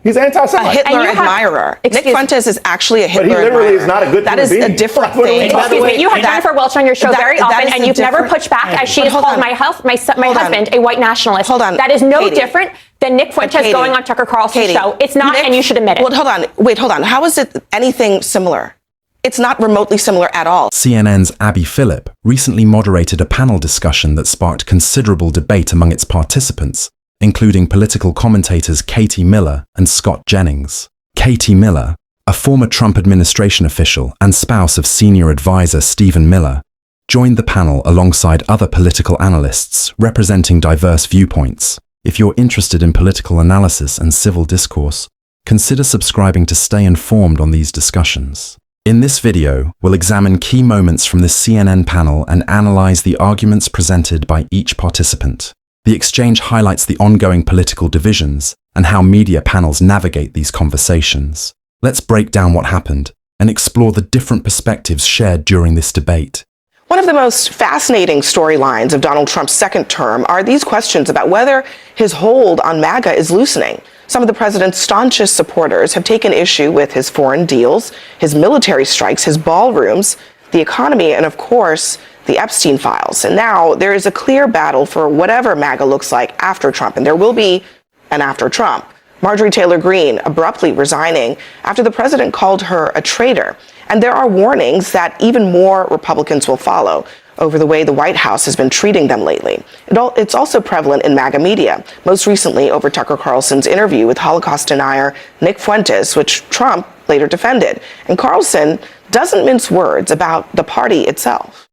He's anti-Semite. A Hitler admirer. Nick Fuentes is actually a Hitler admirer. But he literally is not a good That is a different thing. Excuse me, you have Jennifer Welch on your show very often, and you've never pushed back as she has called my husband a white nationalist. Hold on. That is no different than Nick Fuentes going on Tucker Carlson's show. It's not, and you should admit it. Well, hold on. How is it anything similar? It's not remotely similar at all. CNN's Abby Phillip recently moderated a panel discussion that sparked considerable debate among its participants, including political commentators Katie Miller and Scott Jennings. Katie Miller, a former Trump administration official and spouse of senior advisor Stephen Miller, joined the panel alongside other political analysts representing diverse viewpoints. If you're interested in political analysis and civil discourse, consider subscribing to stay informed on these discussions. In this video, we'll examine key moments from the CNN panel and analyze the arguments presented by each participant. The exchange highlights the ongoing political divisions and how media panels navigate these conversations. Let's break down what happened and explore the different perspectives shared during this debate. One of the most fascinating storylines of Donald Trump's second term are these questions about whether his hold on MAGA is loosening. Some of the president's staunchest supporters have taken issue with his foreign deals, his military strikes, his ballrooms, the economy, and of course, the Epstein files. And now there is a clear battle for whatever MAGA looks like after Trump, and there will be an after Trump. Marjorie Taylor Greene abruptly resigning after the president called her a traitor. And there are warnings that even more Republicans will follow over the way the White House has been treating them lately. It's also prevalent in MAGA media, most recently over Tucker Carlson's interview with Holocaust denier Nick Fuentes, which Trump later defended. And Carlson doesn't mince words about the party itself.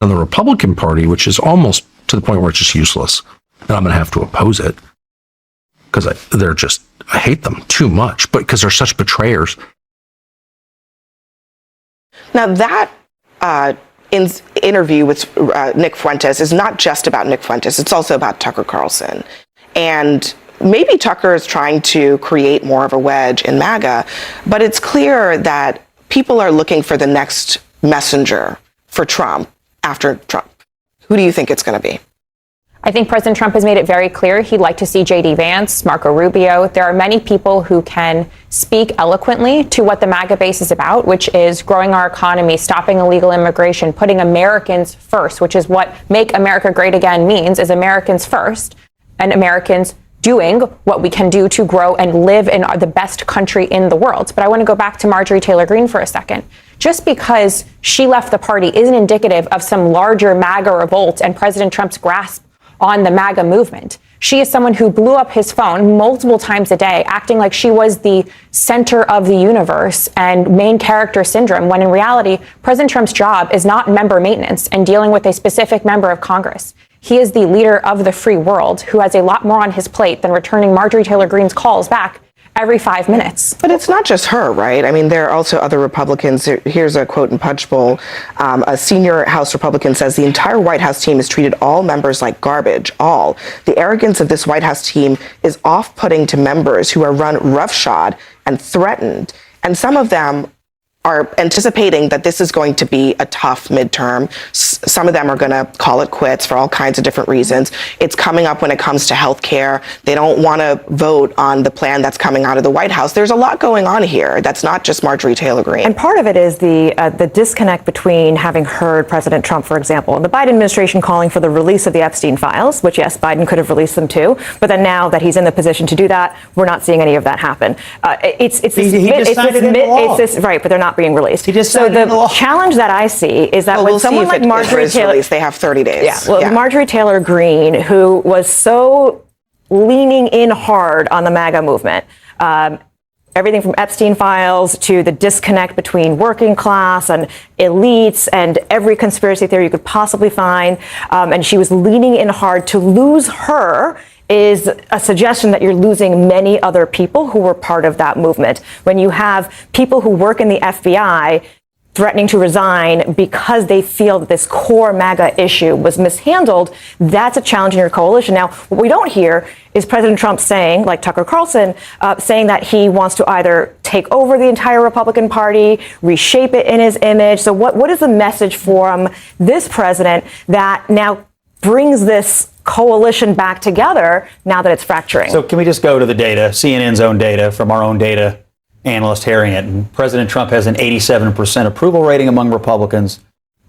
And the Republican Party, which is almost to the point where it's just useless, and I'm going to have to oppose it because I hate them too much, but because they're such betrayers. Now that interview with Nick Fuentes is not just about Nick Fuentes, it's also about Tucker Carlson. And maybe Tucker is trying to create more of a wedge in MAGA, but it's clear that people are looking for the next messenger for Trump after Trump. Who do you think it's going to be? I think President Trump has made it very clear he'd like to see J.D. Vance, Marco Rubio. There are many people who can speak eloquently to what the MAGA base is about, which is growing our economy, stopping illegal immigration, putting Americans first, which is what Make America Great Again means, is Americans first, and Americans doing what we can do to grow and live in the best country in the world. But I want to go back to Marjorie Taylor Greene for a second. Just because she left the party isn't indicative of some larger MAGA revolt and President Trump's grasp on the MAGA movement. She is someone who blew up his phone multiple times a day, acting like she was the center of the universe and main character syndrome, when in reality, President Trump's job is not member maintenance and dealing with a specific member of Congress. He is the leader of the free world who has a lot more on his plate than returning Marjorie Taylor Greene's calls back every 5 minutes. But it's not just her, right? I mean, there are also other Republicans. Here's a quote in Punch Bowl. A senior House Republican says the entire White House team has treated all members like garbage. All. The arrogance of this White House team is off-putting to members who are run roughshod and threatened. And some of them are anticipating that this is going to be a tough midterm. Some of them are going to call it quits for all kinds of different reasons. It's coming up when it comes to health care. They don't want to vote on the plan that's coming out of the White House. There's a lot going on here. That's not just Marjorie Taylor Greene. And part of it is the disconnect between having heard President Trump, for example, and the Biden administration calling for the release of the Epstein files, which, yes, Biden could have released them too. But then now that he's in the position to do that, we're not seeing any of that happen. It's this, right, but they're not being released. So the challenge that I see is that when someone like Marjorie Taylor, released, they have 30 days. Marjorie Taylor Greene, who was so leaning in hard on the MAGA movement, everything from Epstein files to the disconnect between working class and elites and every conspiracy theory you could possibly find, and she was leaning in hard. To lose her is a suggestion that you're losing many other people who were part of that movement. When you have people who work in the FBI threatening to resign because they feel that this core MAGA issue was mishandled, that's a challenge in your coalition. Now, what we don't hear is President Trump saying, like Tucker Carlson, saying that he wants to either take over the entire Republican Party, reshape it in his image. So what is the message from this president that now brings this coalition back together now that it's fracturing. So can we just go to the data, CNN's own data from our own data analyst Harriet, and President Trump has an 87% approval rating among Republicans,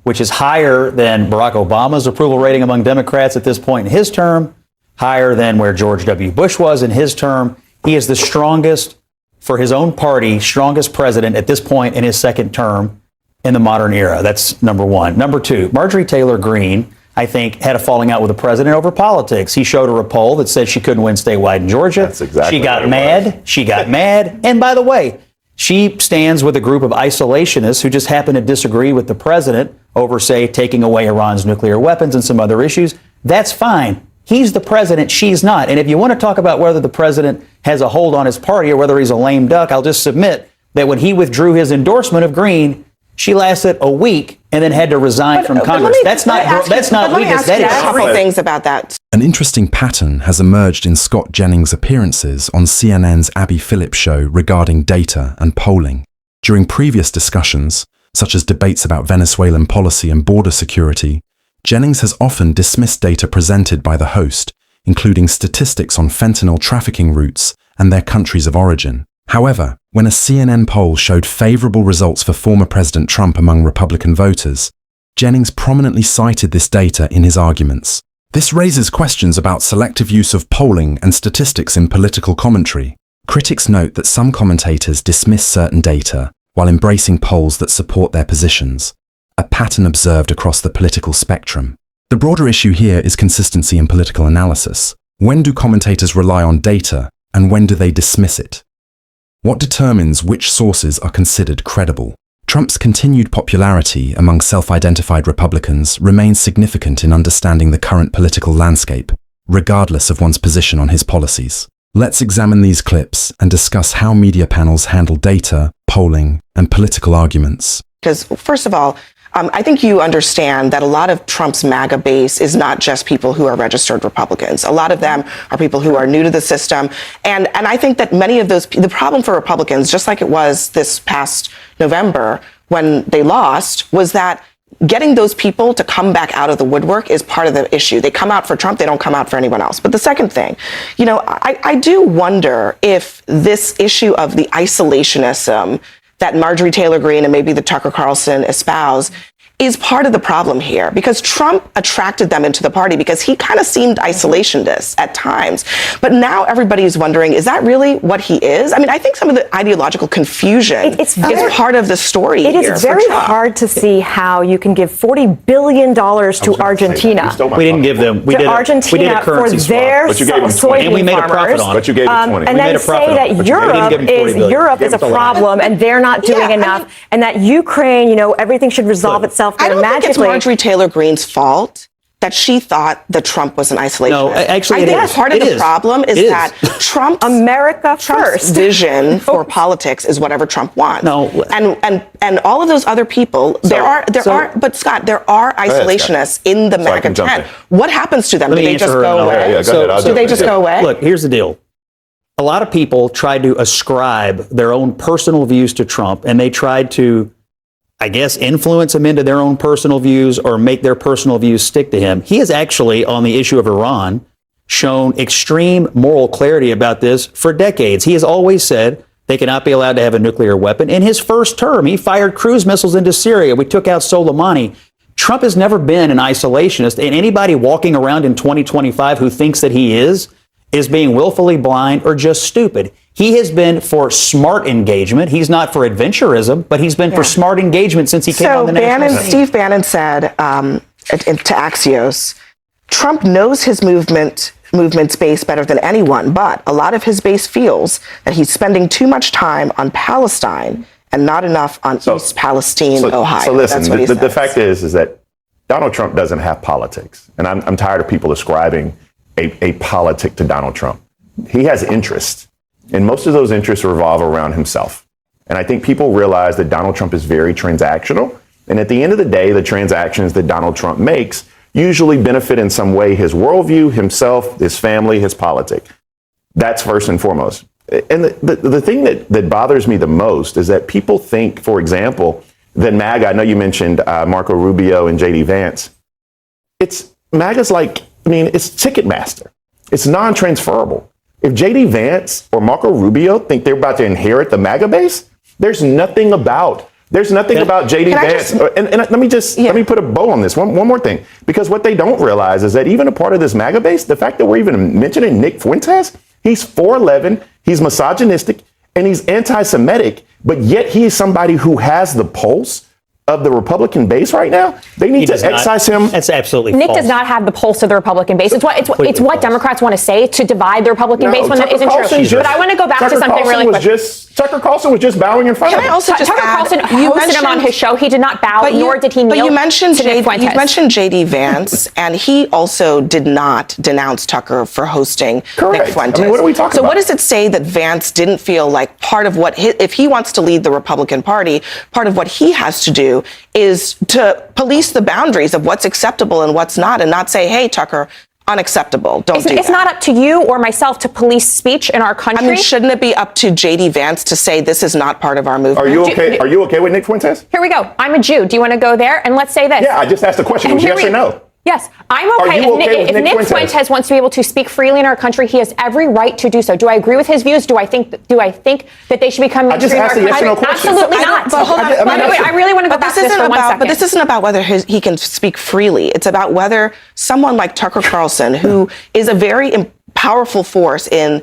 which is higher than Barack Obama's approval rating among Democrats at this point in his term, higher than where George W. Bush was in his term. He is the strongest, for his own party, strongest president at this point in his second term in the modern era. That's number one. Number two, Marjorie Taylor Greene, I think, had a falling out with the president over politics. He showed her a poll that said she couldn't win statewide in Georgia. That's exactly She got what it mad. was. She got mad. And by the way, she stands with a group of isolationists who just happen to disagree with the president over, say, taking away Iran's nuclear weapons and some other issues. That's fine. He's the president. She's not. And if you want to talk about whether the president has a hold on his party or whether he's a lame duck, I'll just submit that when he withdrew his endorsement of Greene, she lasted a week and then had to resign from Congress. That's not weakness. That is a couple strength. things about that. An interesting pattern has emerged in Scott Jennings' appearances on CNN's Abby Phillip show regarding data and polling. During previous discussions, such as debates about Venezuelan policy and border security, Jennings has often dismissed data presented by the host, including statistics on fentanyl trafficking routes and their countries of origin. However, when a CNN poll showed favorable results for former President Trump among Republican voters, Jennings prominently cited this data in his arguments. This raises questions about selective use of polling and statistics in political commentary. Critics note that some commentators dismiss certain data while embracing polls that support their positions, a pattern observed across the political spectrum. The broader issue here is consistency in political analysis. When do commentators rely on data, and when do they dismiss it? What determines which sources are considered credible? Trump's continued popularity among self-identified Republicans remains significant in understanding the current political landscape, regardless of one's position on his policies. Let's examine these clips and discuss how media panels handle data, polling, and political arguments. Because, first of all, I think you understand that a lot of Trump's MAGA base is not just people who are registered Republicans. A lot of them are people who are new to the system. And I think that many of those, the problem for Republicans, just like it was this past November when they lost, was that getting those people to come back out of the woodwork is part of the issue. They come out for Trump, they don't come out for anyone else. But the second thing, you know, I do wonder if this issue of the isolationism that Marjorie Taylor Greene and maybe the Tucker Carlson espouse is part of the problem here, because Trump attracted them into the party because he kind of seemed isolationist at times. But now everybody is wondering, is that really what he is? I mean, I think some of the ideological confusion is part of the story here. It is very hard to see how you can give $40 billion to Argentina. We didn't give them. We did a currency for their But you gave them 20. soybean And we made a profit farmers. on it. But you gave them 20. And We made then a profit say on it, that but you didn't give them 40 billion. Europe is a Give them a lot. problem and they're not doing Yeah, enough, and that Ukraine, you know, everything should resolve itself I don't think it's magically. Marjorie Taylor Greene's fault that she thought that Trump was an isolationist. No, actually, I think part of It the is. problem is It is. that Trump's America first vision for politics is whatever Trump wants. No. And all of those other people, but Scott, there are isolationists in the I MAGA can jump tent. in. What happens to them? Let Do me they answer just her go and away? I'll- Yeah, go ahead. I'll Do jump they in. just go away? Look, here's the deal. A lot of people tried to ascribe their own personal views to Trump, and they tried to, I guess, influence him into their own personal views or make their personal views stick to him. He has actually, on the issue of Iran, shown extreme moral clarity about this for decades. He has always said they cannot be allowed to have a nuclear weapon. In his first term, he fired cruise missiles into Syria. We took out Soleimani. Trump has never been an isolationist, and anybody walking around in 2025 who thinks that he is being willfully blind or just stupid. He has been for smart engagement. He's not for adventurism, but he's been for smart engagement since he came on the national scene. Steve Bannon said to Axios, Trump knows his movement's base better than anyone, but a lot of his base feels that he's spending too much time on Palestine and not enough on East Palestine, Ohio. So listen, That's what he the says. fact is that Donald Trump doesn't have politics. And I'm tired of people ascribing a politic to Donald Trump. He has interests, and most of those interests revolve around himself. And I think people realize that Donald Trump is very transactional. And at the end of the day, the transactions that Donald Trump makes usually benefit in some way his worldview, himself, his family, his politic. That's first and foremost. And the thing that bothers me the most is that people think, for example, that MAGA, I know you mentioned Marco Rubio and JD Vance. MAGA's like mean, it's Ticketmaster. It's non-transferable. If J.D. Vance or Marco Rubio think they're about to inherit the MAGA base, there's nothing about J.D. Vance. And let me put a bow on this. One more thing. Because what they don't realize is that even a part of this MAGA base, the fact that we're even mentioning Nick Fuentes, he's 4'11", he's misogynistic, and he's anti-Semitic, but yet he is somebody who has the pulse of the Republican base right now. They need to excise him. That's absolutely Nick false. does not have the pulse of the Republican base. It's what Democrats want to say to divide the Republican base when that isn't true. But I want to go back to something really quick. Tucker Carlson was just bowing in front of him. Can I also just Tucker add, Carlson hosted him on his show. He did not bow, nor did he kneel. But you mentioned to Nick Fuentes. You mentioned J.D. Vance, and he also did not denounce Tucker for hosting Correct. Nick Fuentes. I mean, what are we talking so about? what does it say that Vance didn't feel like part of what if he wants to lead the Republican Party, part of what he has to do is to police the boundaries of what's acceptable and what's not, and not say, hey, Tucker, unacceptable. Don't do that. It's not up to you or myself to police speech in our country. I mean, shouldn't it be up to J.D. Vance to say this is not part of our movement? Are you okay? Are you okay with Nick Fuentes? Here we go. I'm a Jew. Do you want to go there? And let's say this. Yeah, I just asked the question. Was yes or no? Yes, I'm okay. If Nick Fuentes wants to be able to speak freely in our country, he has every right to do so. Do I agree with his views? Do I think that they should become mainstream in our country? Yes or no question. Absolutely not. But hold on. I really want to go back to this for 1 second. But this isn't about whether he can speak freely. It's about whether someone like Tucker Carlson, who is a very powerful force in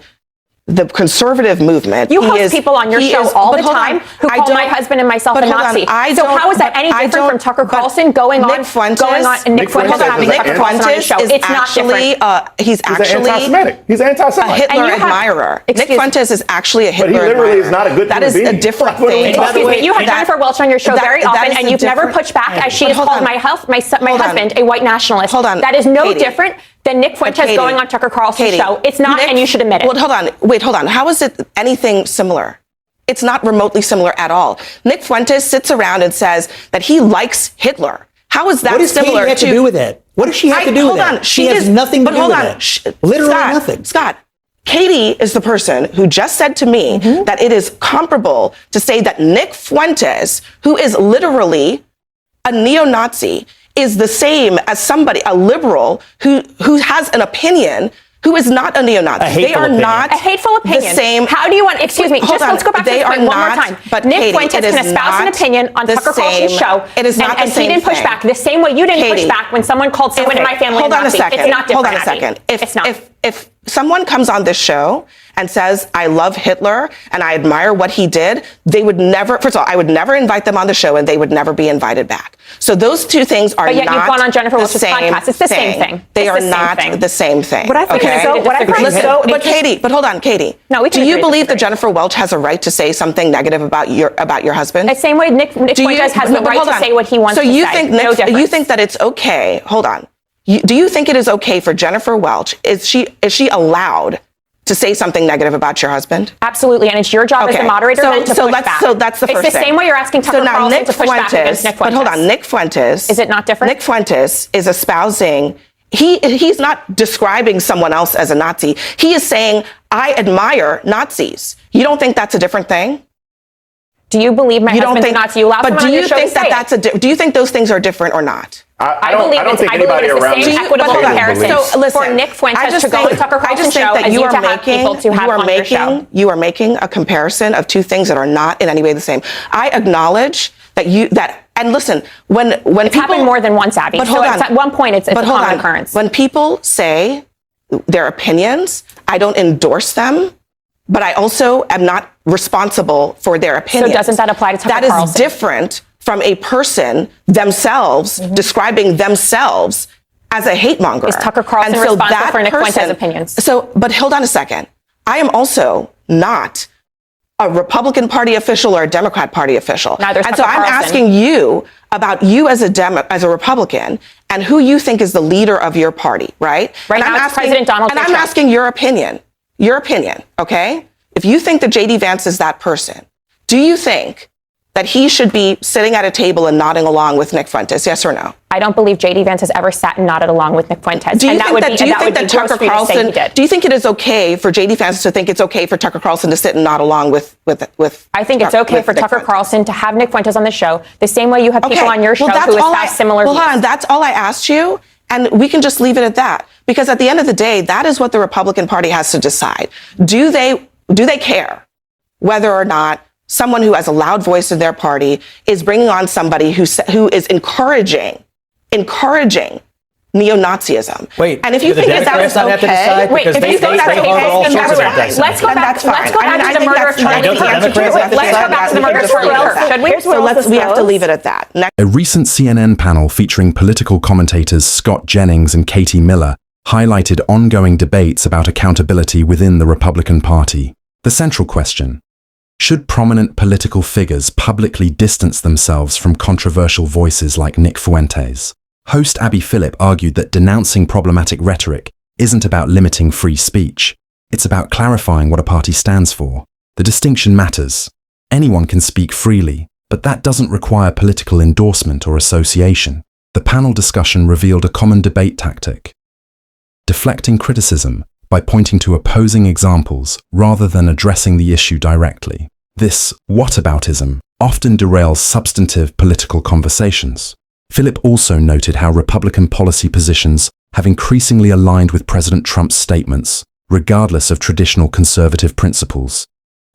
the conservative movement. You host people on your show all the time who call my husband and myself a Nazi. So how is that any different from Tucker Carlson going on Nick Fuentes having Tucker Carlson on his show? It's not different. He's actually anti-Semitic. He's anti-Semitic. a Hitler admirer. Nick Fuentes is actually a Hitler admirer. But he literally is not a good That is a different thing. Excuse me. You have Jennifer Welch on your show very often, and you've never pushed back as she has called my husband a white nationalist. Hold on. That is no different than Nick Fuentes going on Tucker Carlson's show. It's not, and you should admit it. Well, hold on. How is it anything similar? It's not remotely similar at all. Nick Fuentes sits around and says that he likes Hitler. How is that what does similar Katie have to do with that? What does she have to do with that? She has nothing to do with that. Literally nothing. Scott, Katie is the person who just said to me that it is comparable to say that Nick Fuentes, who is literally a neo-Nazi, is the same as somebody, a liberal, who has an opinion, who is not a neo-Nazi. They are not a hateful opinion. The same. How do you want? Excuse me. Let's go back to this point one more time. But Nick Fuentes can espouse an opinion on Tucker Carlson's show. It is not the same. And he didn't push back the same way you didn't push back when someone called someone in my family a Nazi. Hold on a second. It's not different. Hold on a second. It's not. If someone comes on this show and says, I love Hitler and I admire what he did, they would never, first of all, I would never invite them on the show and they would never be invited back. So those two things are not the same thing. But yet you've gone on Jennifer Welch's podcast. It's the same thing. They are not the same thing. What I think is so, but Katie, hold on, Katie. No, we can do you believe that Jennifer Welch has a right to say something negative about your husband? The same way Nick Fuentes has the right to say what he wants to say. So you think that it's okay? Hold on. Do you think it is okay for Jennifer Welch? Is she allowed to say something negative about your husband? Absolutely, and it's your job as the moderator then to push back. So that's the first thing. It's the same way you're asking Tucker Carlson to push back against Nick Fuentes. But hold on, Nick Fuentes. Is it not different? Nick Fuentes is espousing. He's not describing someone else as a Nazi. He is saying, I admire Nazis. You don't think that's a different thing? Do you believe my husband's a Nazi? You allow someone on your show to say it. Do you think those things are different or not? I believe it's the same equitable comparison for Nick Fuentes to go on Tucker Carlson's show as you to have people to have on your show. You are making a comparison of two things that are not in any way the same. I acknowledge and listen, when it's people happened more than once, Abby. But hold on. At one point, it's a common occurrence. When people say their opinions, I don't endorse them, but I also am not responsible for their opinions. So doesn't that apply to Tucker Carlson? That is different from a person themselves describing themselves as a hate monger. Is Tucker Carlson responsible for Nick Fuentes' opinions? But hold on a second. I am also not a Republican Party official or a Democrat Party official. Neither is and Tucker so I'm Carlson. asking you about you as a Republican and who you think is the leader of your party, right? Right now it's President Donald Trump. And I'm asking your opinion. Your opinion, okay? If you think that J.D. Vance is that person, do you think that he should be sitting at a table and nodding along with Nick Fuentes, yes or no? I don't believe J.D. Vance has ever sat and nodded along with Nick Fuentes. Do you think do you think it is okay for J.D. Vance to think it's okay for Tucker Carlson to sit and nod along with I think it's okay for Tucker Carlson to have Nick Fuentes on the show the same way you have people on your show who espouse similar views. Hold on, that's all I asked you. And we can just leave it at that. Because at the end of the day, that is what the Republican Party has to decide. Do they care whether or not someone who has a loud voice in their party is bringing on somebody who is encouraging neo-Nazism? Wait, and if you do the think that is Democrats not have to okay, decide? Wait, Because if you think that's they okay, harbour all then sorts of that's anti-Semitism. let's go back that's fine. to the murder of Charlie Don't the Democrats have to Let's go decide? back to the murder of Charlie Kirk. Should we? Here's what So else this we have to goes. leave it at that. Next. A recent CNN panel featuring political commentators Scott Jennings and Katie Miller highlighted ongoing debates about accountability within the Republican Party. The central question: should prominent political figures publicly distance themselves from controversial voices like Nick Fuentes? Host Abby Phillip argued that denouncing problematic rhetoric isn't about limiting free speech. It's about clarifying what a party stands for. The distinction matters. Anyone can speak freely, but that doesn't require political endorsement or association. The panel discussion revealed a common debate tactic: deflecting criticism by pointing to opposing examples rather than addressing the issue directly. This whataboutism often derails substantive political conversations. Phillip also noted how Republican policy positions have increasingly aligned with President Trump's statements, regardless of traditional conservative principles,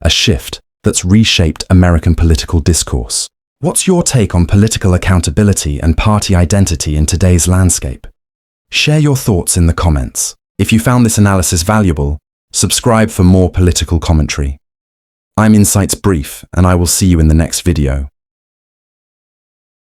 a shift that's reshaped American political discourse. What's your take on political accountability and party identity in today's landscape? Share your thoughts in the comments. If you found this analysis valuable, subscribe for more political commentary. I'm Insights Brief, and I will see you in the next video.